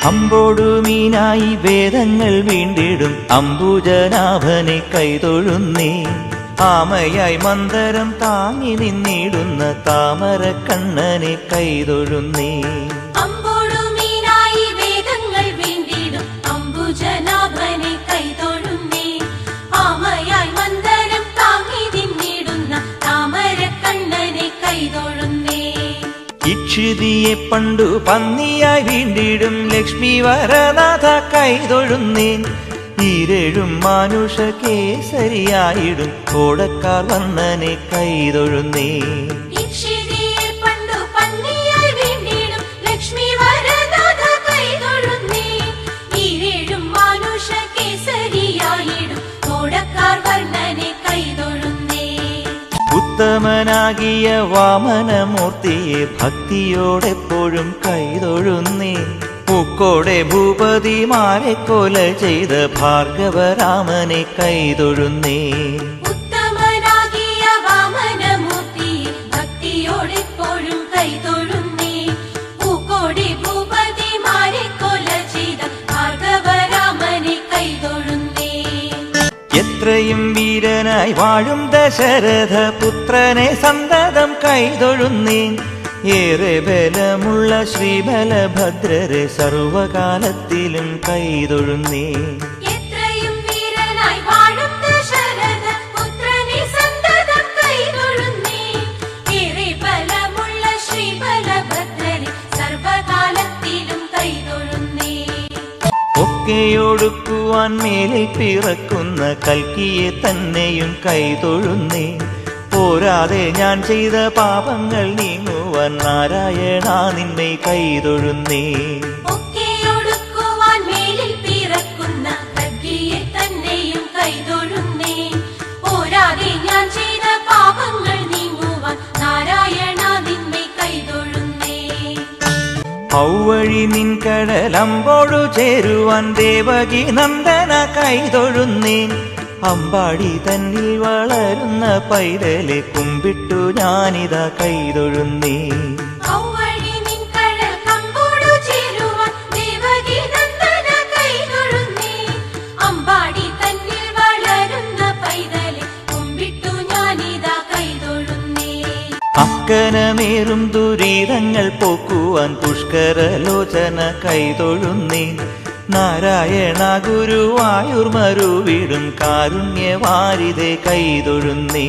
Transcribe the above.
അമ്പോടുമീനായി വേദങ്ങൾ വീണ്ടിടും അംബുജനാഭനെ കൈതൊഴുന്നേ. ആമയായി മന്ദരം താങ്ങി നിന്നിടുന്ന താമരക്കണ്ണനെ കൈതൊഴുന്നേ. അമ്പോടുമീനായി വേദങ്ങൾ വീണ്ടിടും അംബുജനാഭനെ കൈതൊഴുന്നേ. ആമയായി മന്ദരം താങ്ങി നിന്നിടുന്ന താമരക്കണ്ണനെ കൈതൊഴുന്നേ. ഇക്ഷിതിയെ പണ്ടു പന്നിയായി വീണ്ടിടും ലക്ഷ്മി വരനാഥ കൈതൊഴുന്നേൻ. ഈരേഴും മാനുഷ കേസരിയായിടും കോടക്കാർ വന്നനെ കൈതൊഴുന്നേ. ഇക്ഷിതിയെ പണ്ടു പന്നിയായി വീണ്ടിടും ലക്ഷ്മി വരനാഥ കൈതൊഴുന്നേ. ഈരേഴും മാനുഷ കേസരിയായിടും കോടക്കാർ വർണ്ണനെ കൈതൊഴുന്നേ. ഉത്തമനാകിയ വാമനമൂർത്തിയെ ഭക്തിയോടെപ്പോഴും കൈതൊഴുന്നേ. പൂക്കോടെ ഭൂപതിമാരെ കൊല ചെയ്ത ഭാർഗവരാമനെ കൈതൊഴുന്നേ. ഉത്തമനാകിയ വാമനമൂർത്തിയെ ഭക്തിയോടെപ്പോഴും കൈതൊഴുന്നേ. പൂക്കോടെ ഭൂപതിമാരെ കൊല ചെയ്ത ഭാർഗവരാമനെ കൈതൊഴുന്നേ. എത്രയും വീരനായി വാഴും ദശരഥ പുത്രനെ സന്തതം കൈതൊഴുന്നേൻ. ഏറെ ബലമുള്ള ശ്രീബലഭദ്രരെ സർവകാലത്തിലും കൈതൊഴുന്നേ. എത്രയും വീരനായി വാഴും ദശരഥ പുത്രനെ സന്തതം കൈതൊഴുന്നേ. ഏറെ ബലമുള്ള ശ്രീബലഭദ്രരെ സർവകാലത്തിലും കൈതൊഴുന്നേ. ഒക്കെയൊടുക്കുവാൻ മേലിൽ പിറക്കുന്ന കൽക്കിയെ തന്നെയും കൈതൊഴുന്നേ. പോരാതെ ഞാൻ ചെയ്ത പാപങ്ങൾ നീങ്ങുവാൻ നാരായണ നിന്നെ കൈതൊഴുന്നേ. ഒക്കെയൊടുക്കുവാൻ മേലിൽ പിറക്കുന്ന കൽക്കിയെ തന്നെയും കൈതൊഴുന്നേ. പോരാതെ ഞാൻ ചെയ്ത പാപങ്ങൾ നീങ്ങുവാൻ നാരായണ നിന്നെ കൈതൊഴുന്നേ. ഔവഴി നിൻ കടലമ്പോടു ചേരുവാൻ ദേവകി നന്ദന കൈതൊഴുന്നേൻ. അമ്പാടി തന്നിൽ വളരുന്ന പൈതലെ കുമ്പിട്ടു ഞാനിതാ കൈതൊഴുന്നേ. ഔവഴി നിൻ കടൽ കമ്പോടു ചേരുവാൻ ദേവകി നന്ദന കൈതൊഴുന്നേ. അമ്പാടി തന്നിൽ വളരുന്ന പൈതലെ കുമ്പിട്ടു ഞാനിതാ കൈതൊഴുന്നേ. അക്കനമേറും ദുരിതങ്ങൾ പോക്കുവാൻ പുഷ്കരലോചന കൈതൊഴുന്നേ. നാരായണ ഗുരുവായൂർ മരുവിടും കാരുണ്യവാരിതെ കൈതൊഴുന്നേ.